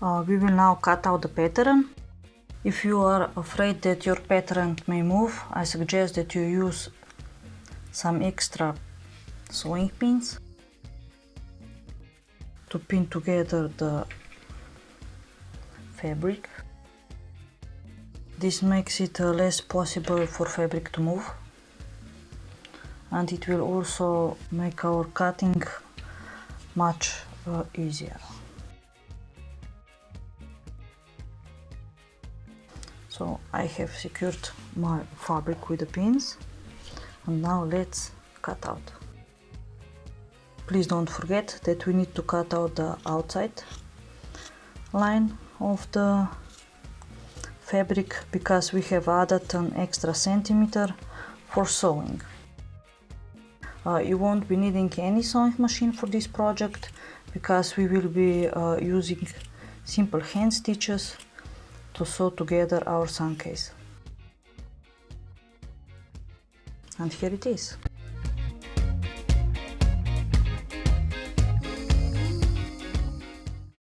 We will now cut out the pattern. If you are afraid that your pattern may move, I suggest that you use some extra sewing pins to pin together the fabric. This makes it less possible for fabric to move, and it will also make our cutting much easier. So I have secured my fabric with the pins, and now let's cut out. Please don't forget that we need to cut out the outside line of the fabric because we have added an extra centimeter for sewing. You won't be needing any sewing machine for this project because we will be using simple hand stitches to sew together our sun case. And here it is.